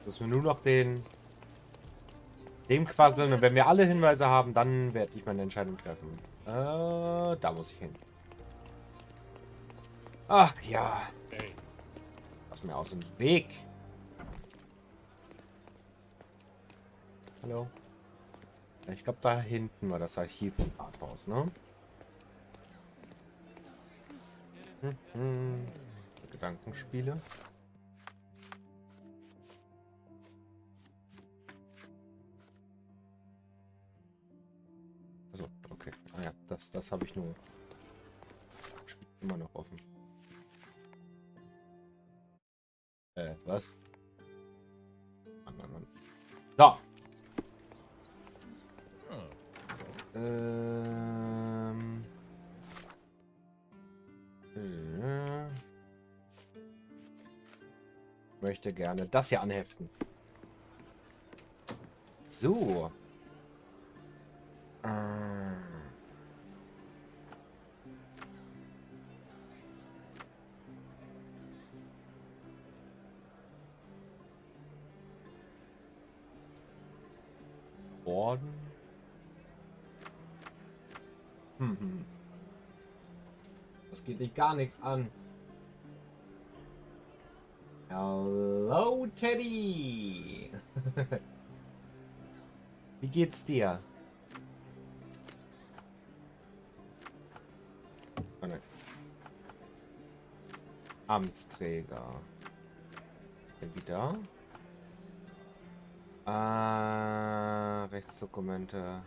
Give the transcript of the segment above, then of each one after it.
Müssen wir nur noch dem quasseln. Und wenn wir alle Hinweise haben, dann werde ich meine Entscheidung treffen. Da muss ich hin. Ach ja. Lass mir aus dem Weg. Hallo. Ich glaube, da hinten war das Archiv im Rathaus, ne? Gedankenspiele. Also, okay. Ah ja, das habe ich nur. Spiel immer noch offen. Was? So. Möchte gerne das hier anheften. So. Orden. Das geht dich gar nichts an. Hallo, Teddy. Wie geht's dir? Oh, nein. Amtsträger. Wieder. Rechtsdokumente.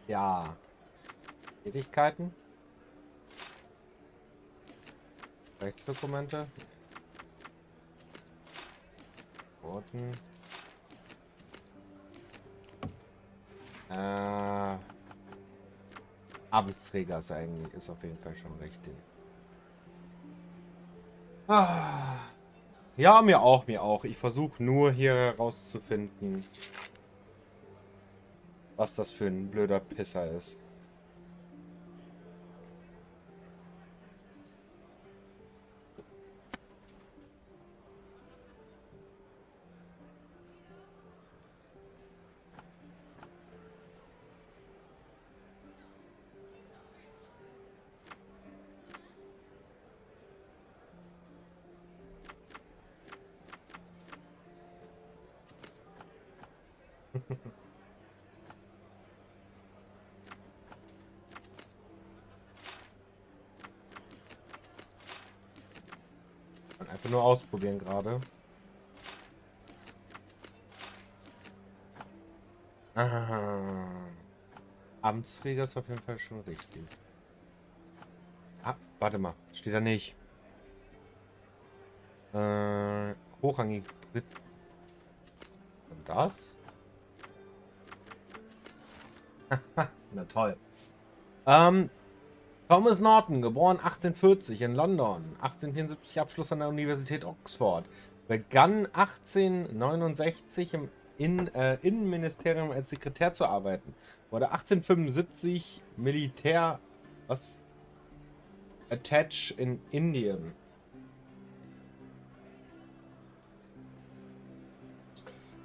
Ja. Tätigkeiten. Rechtsdokumente. Worten. Amtsträger ist eigentlich, ist auf jeden Fall schon richtig. Ja, mir auch, mir auch. Ich versuche nur hier herauszufinden, was das für ein blöder Pisser ist. Einfach nur ausprobieren gerade. Amtsträger ist auf jeden Fall schon richtig. Ah, warte mal. Steht da nicht. Hochrangig. Und das? Na toll. Thomas Norton, geboren 1840 in London, 1874 Abschluss an der Universität Oxford, begann 1869 im Innenministerium als Sekretär zu arbeiten, wurde 1875 Militär, Attach in Indien.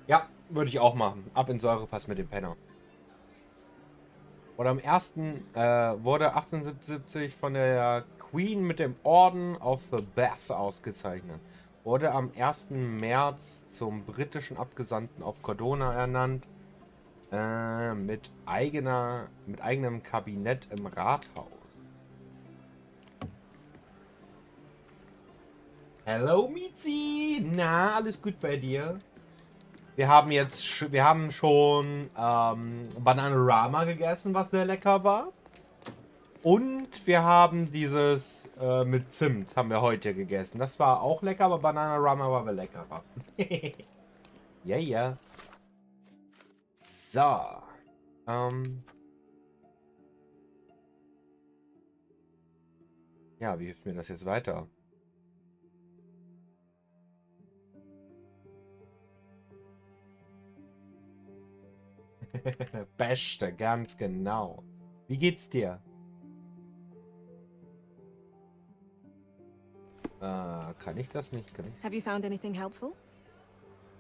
Ja, würde ich auch machen. Ab ins Säurefass mit dem Penner. Wurde wurde 1877 von der Queen mit dem Orden of the Bath ausgezeichnet. Wurde am 1. März zum britischen Abgesandten auf Cordona ernannt. Mit eigenem Kabinett im Rathaus. Hello, Mitze! Na, alles gut bei dir? Wir haben schon Bananarama gegessen, was sehr lecker war. Und wir haben dieses mit Zimt haben wir heute gegessen. Das war auch lecker, aber Bananarama war wel leckerer. Ja, ja. So. Ja, wie hilft mir das jetzt weiter? Beste, ganz genau. Wie geht's dir? Kann ich das nicht? Kann ich? Have you found anything helpful?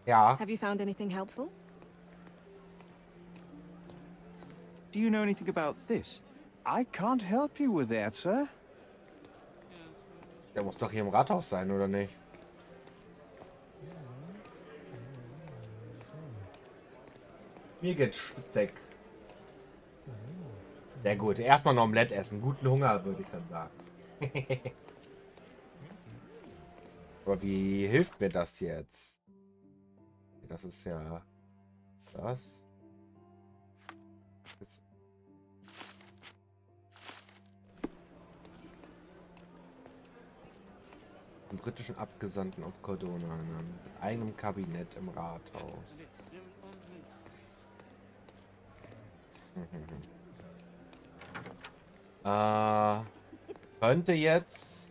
Ja. Have you found anything helpful? Do you know anything about this? I can't help you with that, sir. Der muss doch hier im Rathaus sein, oder nicht? Mir geht's schwitzig. Sehr gut. Erstmal ein Omelette essen. Guten Hunger, würde ich dann sagen. Aber wie hilft mir das jetzt? Das ist ja... Das... Den britischen Abgesandten auf Cordona mit einem Kabinett im Rathaus. Könnte jetzt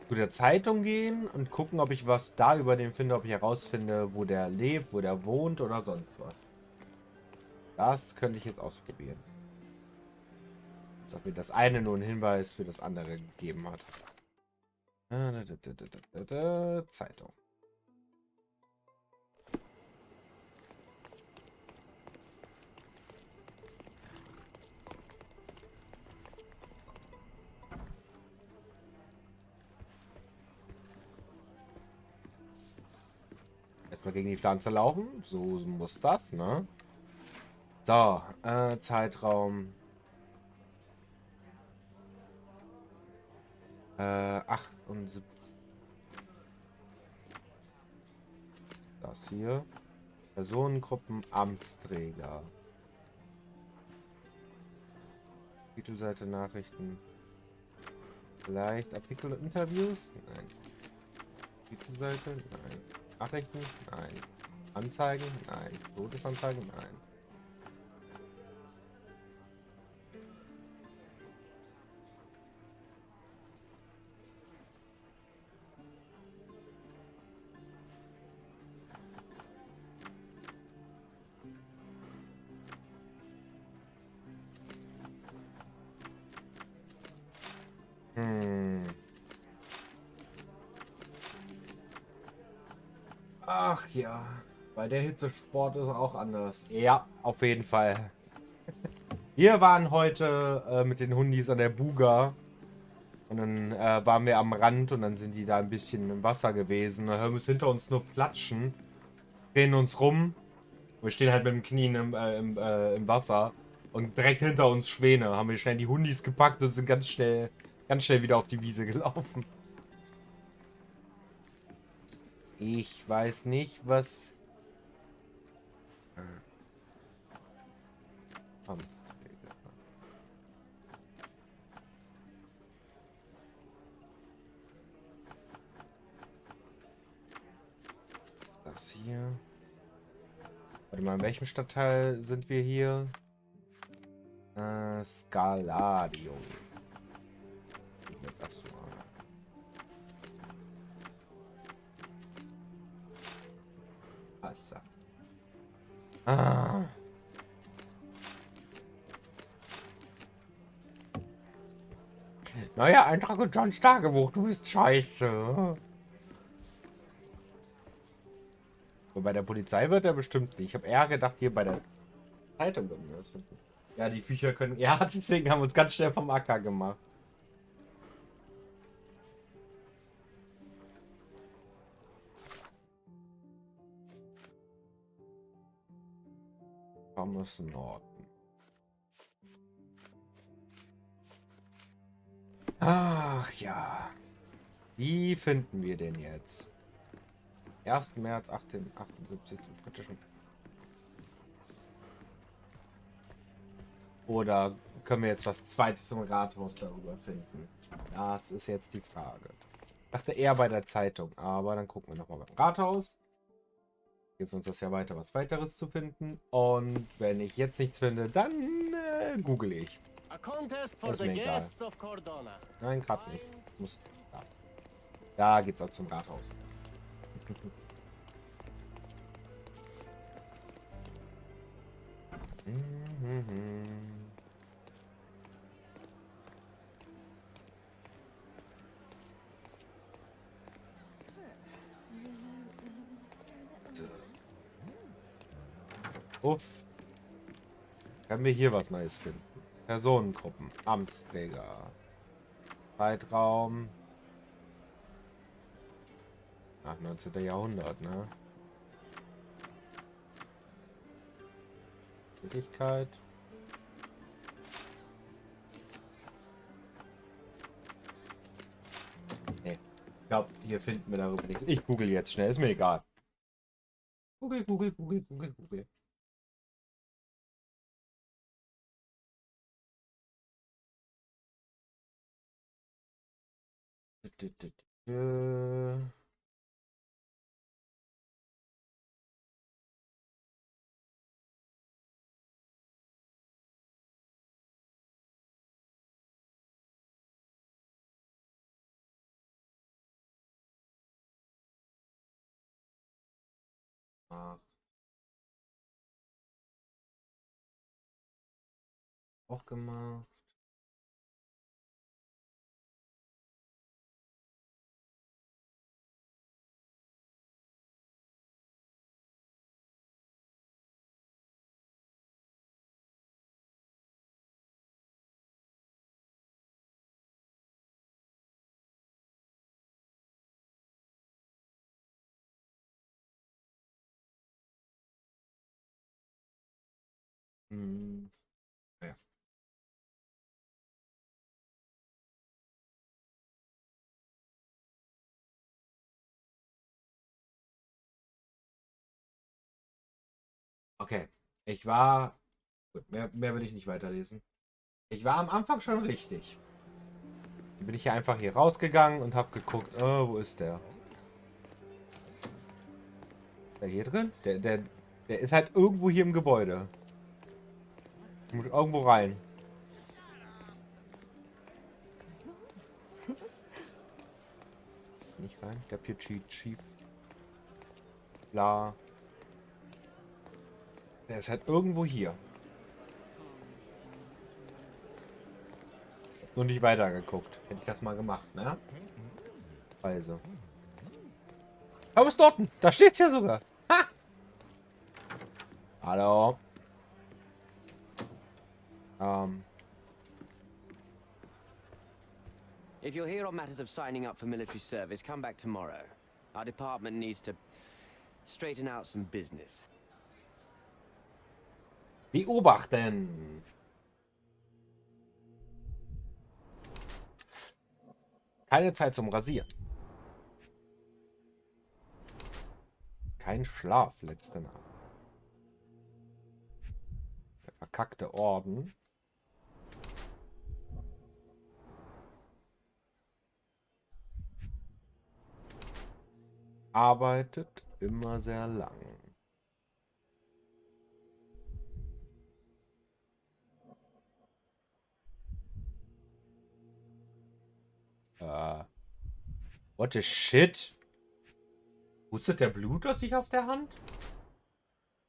zu der Zeitung gehen und gucken, ob ich was da über den finde, ob ich herausfinde, wo der lebt, wo der wohnt oder sonst was. Das könnte ich jetzt ausprobieren. Ob mir das eine nur einen Hinweis für das andere gegeben hat. Zeitung. Erstmal gegen die Pflanze laufen. So muss das, ne? So, Zeitraum. 78. Das hier. Personengruppen, Amtsträger. Titelseite, Nachrichten. Vielleicht Artikel und Interviews? Nein. Titelseite? Nein. Nachrichten? Nein. Anzeigen? Nein. Todesanzeigen? Nein. Ach ja, bei der Hitze Sport ist auch anders. Ja, auf jeden Fall. Wir waren heute mit den Hundis an der Buga. Und dann waren wir am Rand und dann sind die da ein bisschen im Wasser gewesen. Dann hören wir es hinter uns nur platschen. Drehen uns rum. Wir stehen halt mit dem Knien im Wasser. Und direkt hinter uns Schwäne. Haben wir schnell die Hundis gepackt und sind ganz schnell wieder auf die Wiese gelaufen. Ich weiß nicht, was... Amtsträger. Das hier. Warte mal, in welchem Stadtteil sind wir hier? Scaladium. Das mal. Ah. Neuer Eintrag in Johns Tagebuch, du bist scheiße. Und bei der Polizei wird er bestimmt nicht. Ich habe eher gedacht, hier bei der Zeitung würden wir das finden. Ja, die Viecher können... Ja, deswegen haben wir uns ganz schnell vom Acker gemacht. Thomas Norton. Ach ja. Wie finden wir den jetzt? 1. März 1878 zum britischen. Oder können wir jetzt was Zweites im Rathaus darüber finden? Das ist jetzt die Frage. Ich dachte eher bei der Zeitung, aber dann gucken wir nochmal beim Rathaus. Hilft uns das ja weiter, was weiteres zu finden. Und wenn ich jetzt nichts finde, dann google ich. Das ist mir egal. Nein, gerade nicht. Ich muss da. Da geht's auch zum Rathaus. Uff. Können wir hier was Neues finden? Personengruppen. Amtsträger. Zeitraum. Ach, 19. Jahrhundert, ne? Tätigkeit. Nee. Ich glaube, hier finden wir darüber nichts. Ich google jetzt schnell, ist mir egal. Google, Google, Google, Google, Google. Aufgemacht. Hm. Ja. Okay. Ich war. Gut, mehr will ich nicht weiterlesen. Ich war am Anfang schon richtig. Dann bin ich hier einfach hier rausgegangen und habe geguckt, wo ist der? Ist der hier drin? Der ist halt irgendwo hier im Gebäude. Muss irgendwo rein. Nicht rein. Deputy Chief. Bla. Der ist halt irgendwo hier. Nur nicht weitergeguckt. Hätte ich das mal gemacht, ne? Also. Aber ist dort. Da steht's ja sogar. Ha! Hallo. If you're here on matters of signing up for military service, come back tomorrow. Our department needs to straighten out some business. Beobachten. Keine Zeit zum Rasieren. Kein Schlaf letzte Nacht. Der verkackte Orden. Arbeitet immer sehr lang. What the shit? Hustet der Blut aus sich auf der Hand?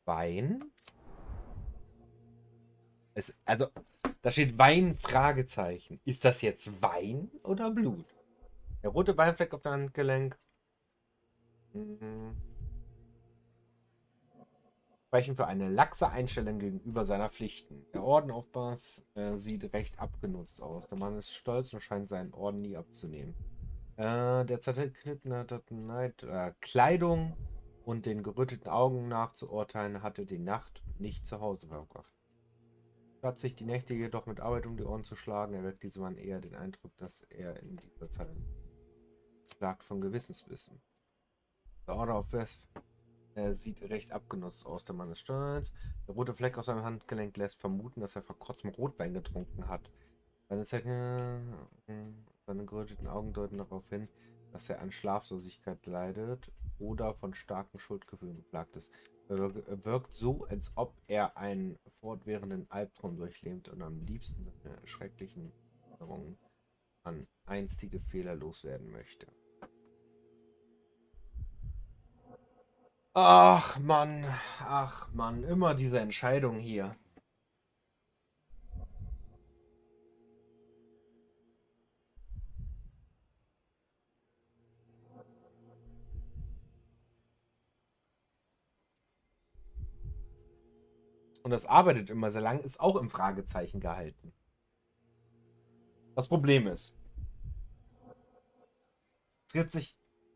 Wein? Also, da steht Wein, Fragezeichen. Ist das jetzt Wein oder Blut? Der rote Weinfleck auf der Handgelenk. Sprechen für eine laxe Einstellung gegenüber seiner Pflichten. Der Orden auf Bath sieht recht abgenutzt aus. Der Mann ist stolz und scheint seinen Orden nie abzunehmen. Der zerknittene Kleidung und den geröteten Augen nachzuurteilen, hatte die Nacht nicht zu Hause verbracht. Statt sich die Nächte jedoch mit Arbeit um die Ohren zu schlagen, erweckt dieser Mann eher den Eindruck, dass er in dieser Zeit plagt von Gewissensbissen. Der Order auf West sieht recht abgenutzt aus. Der Mann ist stolz. Der rote Fleck auf seinem Handgelenk lässt vermuten, dass er vor kurzem Rotwein getrunken hat. Seine geröteten Augen deuten darauf hin, dass er an Schlaflosigkeit leidet oder von starken Schuldgefühlen geplagt ist. Er wirkt so, als ob er einen fortwährenden Albtraum durchlebt und am liebsten seine schrecklichen Erinnerungen an einstige Fehler loswerden möchte. Ach Mann, immer diese Entscheidung hier. und das arbeitet immer sehr lang, ist auch im Fragezeichen gehalten. Das Problem ist,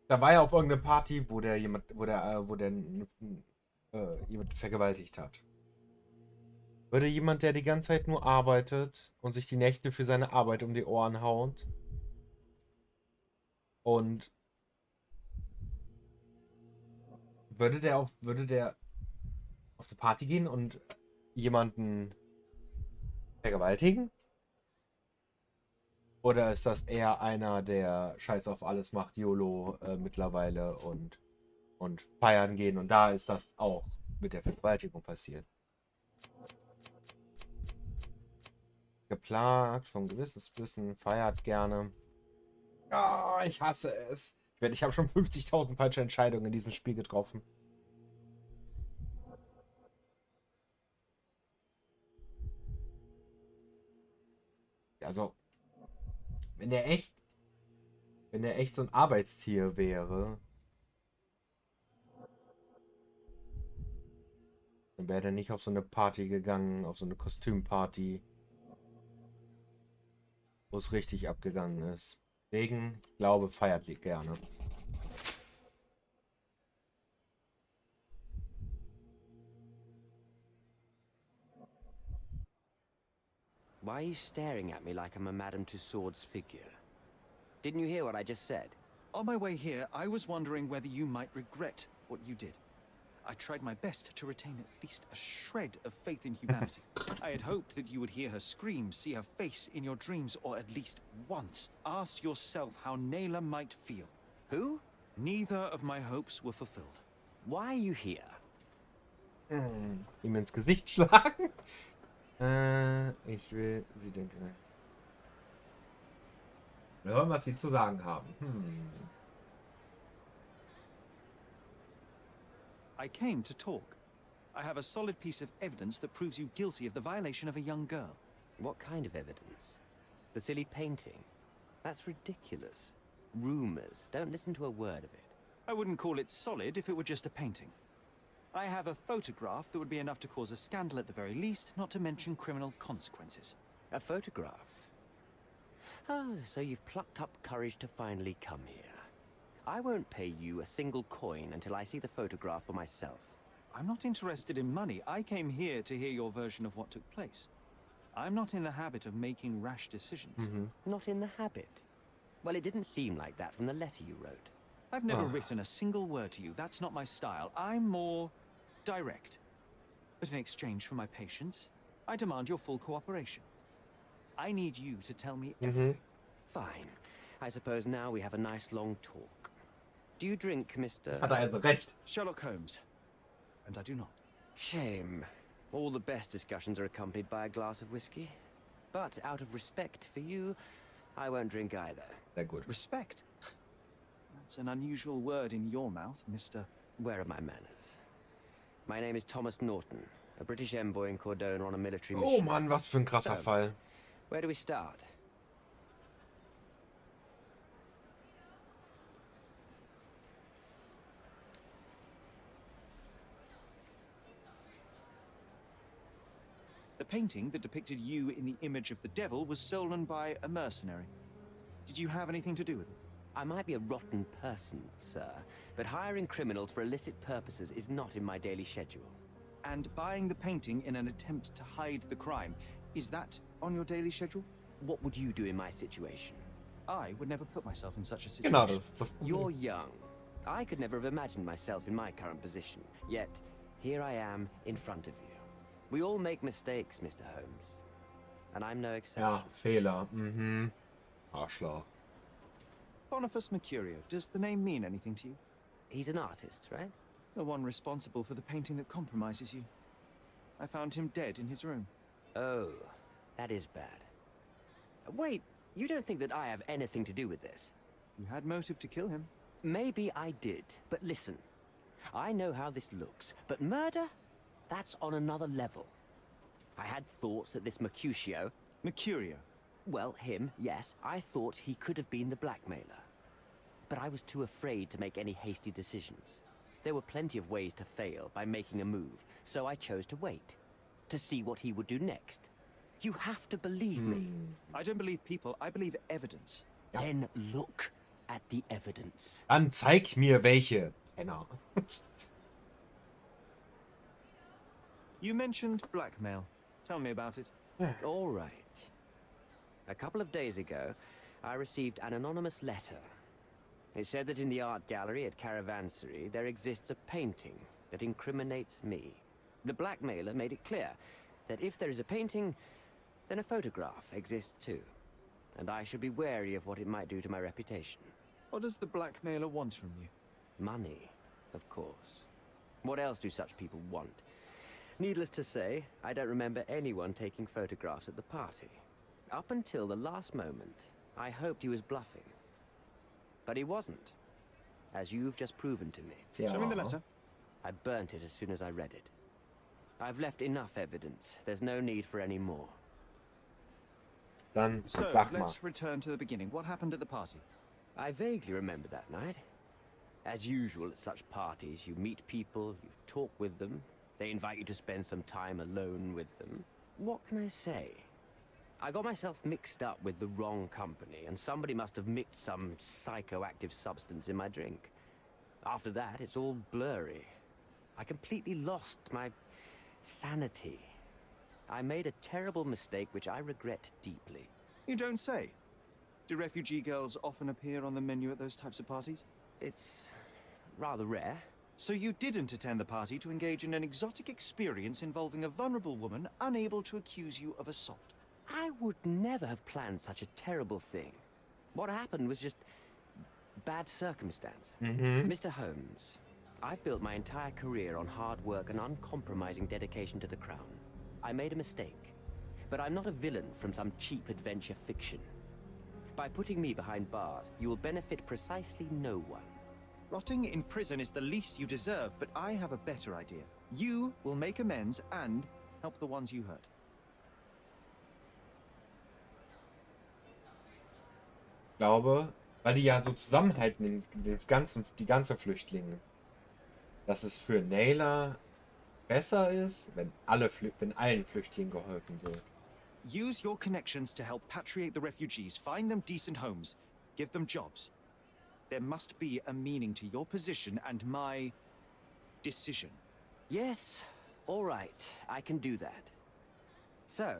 da war ja auf irgendeine Party, wo der jemand vergewaltigt hat. Würde jemand, der die ganze Zeit nur arbeitet und sich die Nächte für seine Arbeit um die Ohren haut und würde der auf die Party gehen und jemanden vergewaltigen? Oder ist das eher einer, der Scheiß auf alles macht, YOLO mittlerweile und feiern gehen? Und da ist das auch mit der Vergewaltigung passiert. Geplagt, vom Gewissensbissen, feiert gerne. Ah, ich hasse es. Ich habe schon 50.000 falsche Entscheidungen in diesem Spiel getroffen. Also, wenn der echt so ein Arbeitstier wäre, dann wäre der nicht auf so eine Party gegangen, auf so eine Kostümparty, wo es richtig abgegangen ist. Deswegen, ich glaube, feiert gerne. Why are you staring at me like I'm a Madame Tussauds figure? Didn't you hear what I just said? On my way here, I was wondering whether you might regret what you did. I tried my best to retain at least a shred of faith in humanity. I had hoped that you would hear her scream, see her face in your dreams, or at least once ask yourself how Naylor might feel. Who? Neither of my hopes were fulfilled. Why are you here? Ihm ins Gesicht schlagen? Ich will sie denken. Wir hören, was sie zu sagen haben. I came to talk. I have a solid piece of evidence that proves you guilty of the violation of a young girl. What kind of evidence? The silly painting? That's ridiculous. Rumors. Don't listen to a word of it. I wouldn't call it solid if it were just a painting. I have a photograph that would be enough to cause a scandal at the very least, not to mention criminal consequences. A photograph? Oh, so you've plucked up courage to finally come here. I won't pay you a single coin until I see the photograph for myself. I'm not interested in money. I came here to hear your version of what took place. I'm not in the habit of making rash decisions. Not in the habit? Well, it didn't seem like that from the letter you wrote. I've never written a single word to you. That's not my style. I'm more direct. But in exchange for my patience, I demand your full cooperation. I need you to tell me everything. Fine. I suppose now we have a nice long talk. Do you drink, Mr. Hat er also recht. Sherlock Holmes. And I do not. Shame. All the best discussions are accompanied by a glass of whiskey. But out of respect for you, I won't drink either. Sehr gut. Respect? That's an unusual word in your mouth, Mr. Where are my manners? My name is Thomas Norton, a British envoy in Cordon on a military mission. Oh Mann, was für ein krasser Fall. Where do we start? The painting that depicted you in the image of the devil was stolen by a mercenary. Did you have anything to do with it? I might be a rotten person, sir, but hiring criminals for illicit purposes is not in my daily schedule. And buying the painting in an attempt to hide the crime, is that on your daily schedule? What would you do in my situation? I would never put myself in such a situation. Genau, das ist das You're Problem. young. I could never have imagined myself in my current position. Yet, here I am in front of you. We all make mistakes, Mr. Holmes. And I'm no exception. Ja, Fehler. Arschloch. Boniface Mercurio, does the name mean anything to you? He's an artist, right? The one responsible for the painting that compromises you. I found him dead in his room. Oh, that is bad. Wait, you don't think that I have anything to do with this? You had motive to kill him. Maybe I did, but listen. I know how this looks, but murder? That's on another level. I had thoughts that this Mercutio... Mercurio. Well, him, yes. I thought he could have been the blackmailer. But I was too afraid to make any hasty decisions. There were plenty of ways to fail by making a move, so I chose to wait. to see what he would do next. You have to believe me. I don't believe people, I believe evidence. Ja. Then look at the evidence. Dann zeig mir welche. Genau. You mentioned blackmail. Tell me about it. All right. A couple of days ago, I received an anonymous letter. It said that in the art gallery at Caravansary there exists a painting that incriminates me. The blackmailer made it clear that if there is a painting, then a photograph exists too. And I should be wary of what it might do to my reputation. What does the blackmailer want from you? Money, of course. What else do such people want? Needless to say, I don't remember anyone taking photographs at the party. Up until the last moment, I hoped he was bluffing. But he wasn't, as you've just proven to me. Show me the letter. I burnt it as soon as I read it. I've left enough evidence. There's no need for any more. Dann So, sag mal. let's return to the beginning. What happened at the party? I vaguely remember that night. As usual at such parties, you meet people, you talk with them, they invite you to spend some time alone with them. What can I say? I got myself mixed up with the wrong company, and somebody must have mixed some psychoactive substance in my drink. After that, it's all blurry. I completely lost my sanity. I made a terrible mistake which I regret deeply. You don't say. Do refugee girls often appear on the menu at those types of parties? It's rather rare. So you didn't attend the party to engage in an exotic experience involving a vulnerable woman unable to accuse you of assault. I would never have planned such a terrible thing. What happened was just bad circumstance. Mr. Holmes, I've built my entire career on hard work and uncompromising dedication to the crown. I made a mistake, but I'm not a villain from some cheap adventure fiction. By putting me behind bars, you will benefit precisely no one. Rotting in prison is the least you deserve, but I have a better idea. You will make amends and help the ones you hurt. Ich glaube, weil die ja so zusammenhalten, die ganze Flüchtlinge, dass es für Naylor besser ist, wenn allen Flüchtlingen geholfen wird. Use your connections to help patriate the refugees, find them decent homes, give them jobs. There must be a meaning to your position and my decision. Yes, all right, I can do that. So,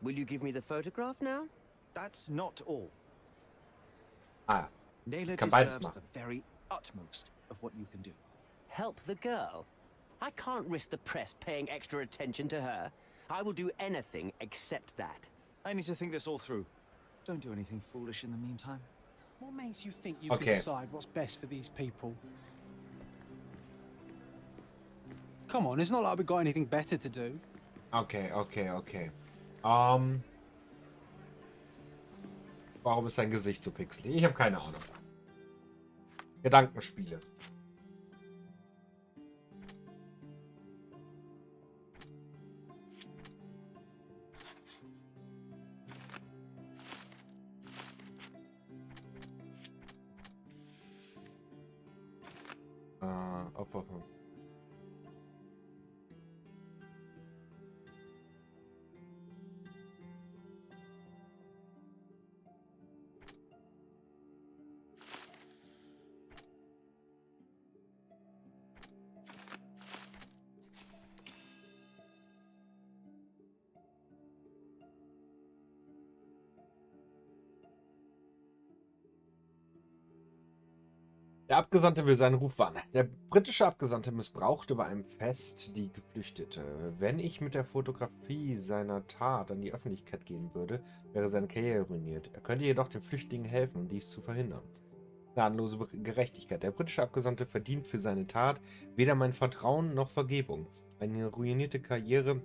will you give me the photograph now? That's not all. Ah, Naylor kann beides deserves machen. the very utmost of what you can do. Help the girl? I can't risk the press paying extra attention to her. I will do anything except that. I need to think this all through. Don't do anything foolish in the meantime. What makes you think you Okay. can decide what's best for these people? Come on, it's not like we've got anything better to do. Okay. Warum ist sein Gesicht so pixelig? Ich habe keine Ahnung. Gedankenspiele. Aufwachen. Der Abgesandte will seinen Ruf wahren. Der britische Abgesandte missbrauchte bei einem Fest die Geflüchtete. Wenn ich mit der Fotografie seiner Tat an die Öffentlichkeit gehen würde, wäre seine Karriere ruiniert. Er könnte jedoch den Flüchtlingen helfen, um dies zu verhindern. Gnadenlose Gerechtigkeit. Der britische Abgesandte verdient für seine Tat weder mein Vertrauen noch Vergebung. Eine ruinierte Karriere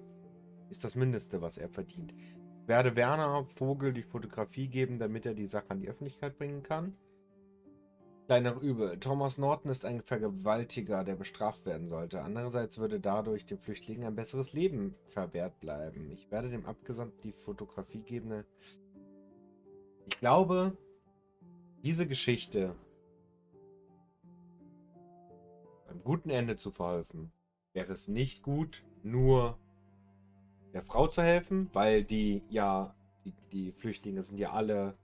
ist das Mindeste, was er verdient. Ich werde Werner Vogel die Fotografie geben, damit er die Sache an die Öffentlichkeit bringen kann. Kleiner Übel. Thomas Norton ist ein Vergewaltiger, der bestraft werden sollte. Andererseits würde dadurch den Flüchtlingen ein besseres Leben verwehrt bleiben. Ich werde dem Abgesandten die Fotografie geben. Ich glaube, diese Geschichte einem guten Ende zu verhelfen, wäre es nicht gut, nur der Frau zu helfen, weil die Flüchtlinge sind ja alle,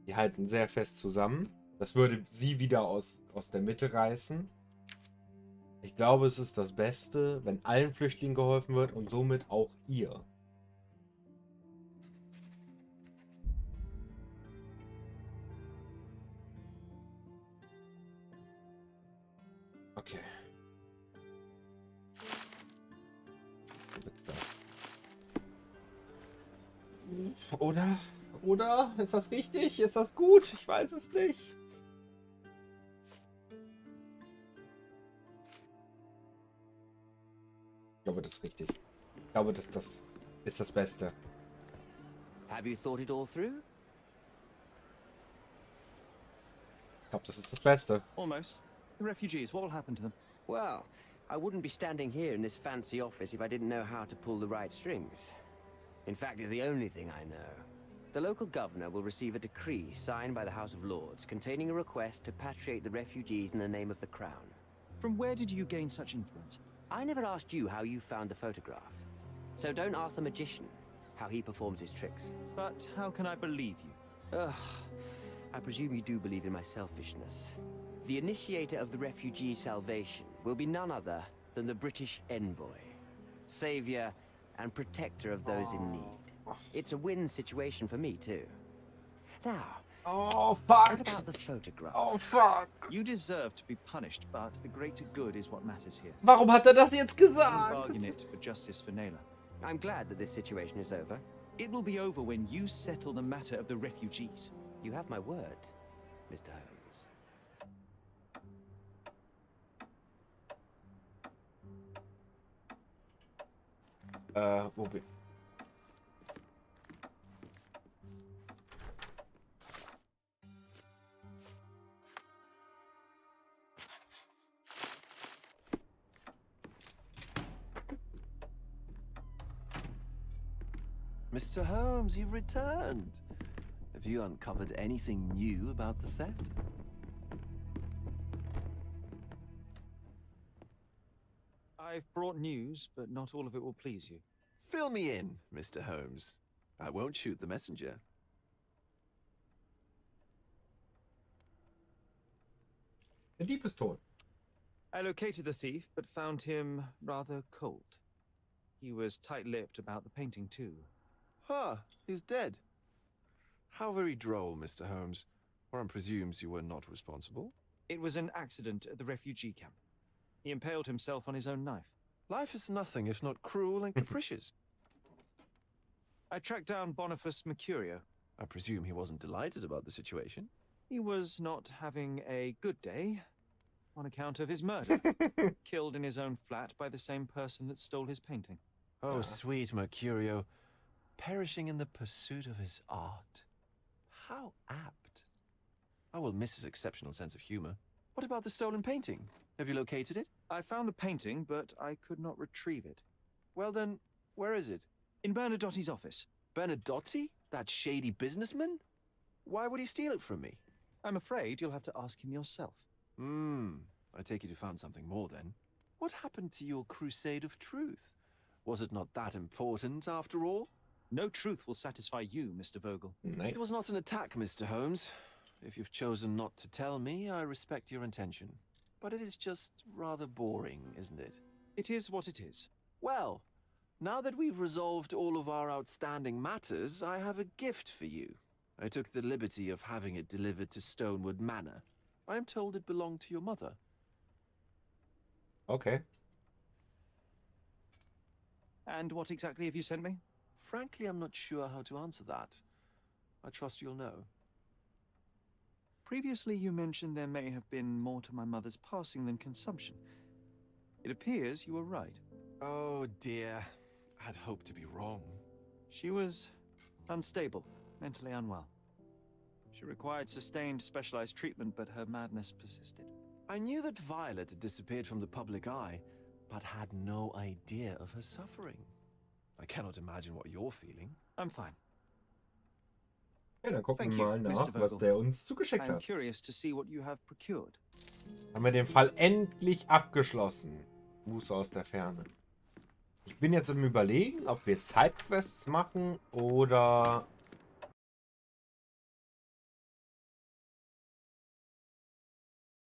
die halten sehr fest zusammen. Das würde sie wieder aus der Mitte reißen. Ich glaube, es ist das Beste, wenn allen Flüchtlingen geholfen wird und somit auch ihr. Okay. So wird's das. Oder? Ist das richtig? Ist das gut? Ich weiß es nicht. Ich glaube, das ist richtig. Ich glaube, das ist das Beste. Have you thought it all through? Ich glaube, das ist das Beste. Almost. The refugees, what will happen to them? Well, I wouldn't be standing here in this fancy office if I didn't know how to pull the right strings. In fact, it's the only thing I know. The local governor will receive a decree signed by the House of Lords containing a request to patriate the refugees in the name of the Crown. From where did you gain such influence? I never asked you how you found the photograph. So don't ask the magician how he performs his tricks. But how can I believe you? Ugh, I presume you do believe in my selfishness. The initiator of the refugee salvation will be none other than the British envoy, savior and protector of those in need. It's a win situation for me too. Now, Oh, fuck. what about the photograph? Oh, fuck. You deserve to be punished, but the greater good is what matters here. Warum hat er das jetzt We'll gesagt? bargain it for justice for Naylor. I'm glad that this situation is over. It will be over when you settle the matter of the refugees. You have my word, Mr. Holmes. Wo bin Mr. Holmes, you've returned. Have you uncovered anything new about the theft? I've brought news, but not all of it will please you. Fill me in, Mr. Holmes. I won't shoot the messenger. Der Dieb ist tot. I located the thief, but found him rather cold. He was tight-lipped about the painting, too. Ah, he's dead. How very droll, Mr. Holmes. One presumes you were not responsible. It was an accident at the refugee camp. He impaled himself on his own knife. Life is nothing if not cruel and capricious. I tracked down Boniface Mercurio. I presume he wasn't delighted about the situation. He was not having a good day on account of his murder. Killed in his own flat by the same person that stole his painting. Oh, sweet Mercurio. Perishing in the pursuit of his art. How apt. I will miss his exceptional sense of humor. What about the stolen painting? Have you located it? I found the painting, but I could not retrieve it. Well then, where is it? In Bernadotti's office. Bernadotti? That shady businessman? Why would he steal it from me? I'm afraid you'll have to ask him yourself. I take it you found something more then. What happened to your crusade of truth? Was it not that important after all? No truth will satisfy you, Mr. Vogel. Nein. It was not an attack, Mr. Holmes. If you've chosen not to tell me, I respect your intention. But it is just rather boring, isn't it? It is what it is. Well, now that we've resolved all of our outstanding matters, I have a gift for you. I took the liberty of having it delivered to Stonewood Manor. I am told it belonged to your mother. Okay. And what exactly have you sent me? Frankly, I'm not sure how to answer that. I trust you'll know. Previously, you mentioned there may have been more to my mother's passing than consumption. It appears you were right. Oh dear, I'd hoped to be wrong. She was unstable, mentally unwell. She required sustained specialized treatment, but her madness persisted. I knew that Violet had disappeared from the public eye, but had no idea of her suffering. I cannot imagine what you're feeling. I'm fine. Ja, dann gucken Thank wir you, mal Mr. nach, was Vogel. der uns zugeschickt I'm hat. curious to see what you have procured. Haben wir den Fall endlich abgeschlossen. Muße aus der Ferne. Ich bin jetzt im Überlegen, ob wir Sidequests machen oder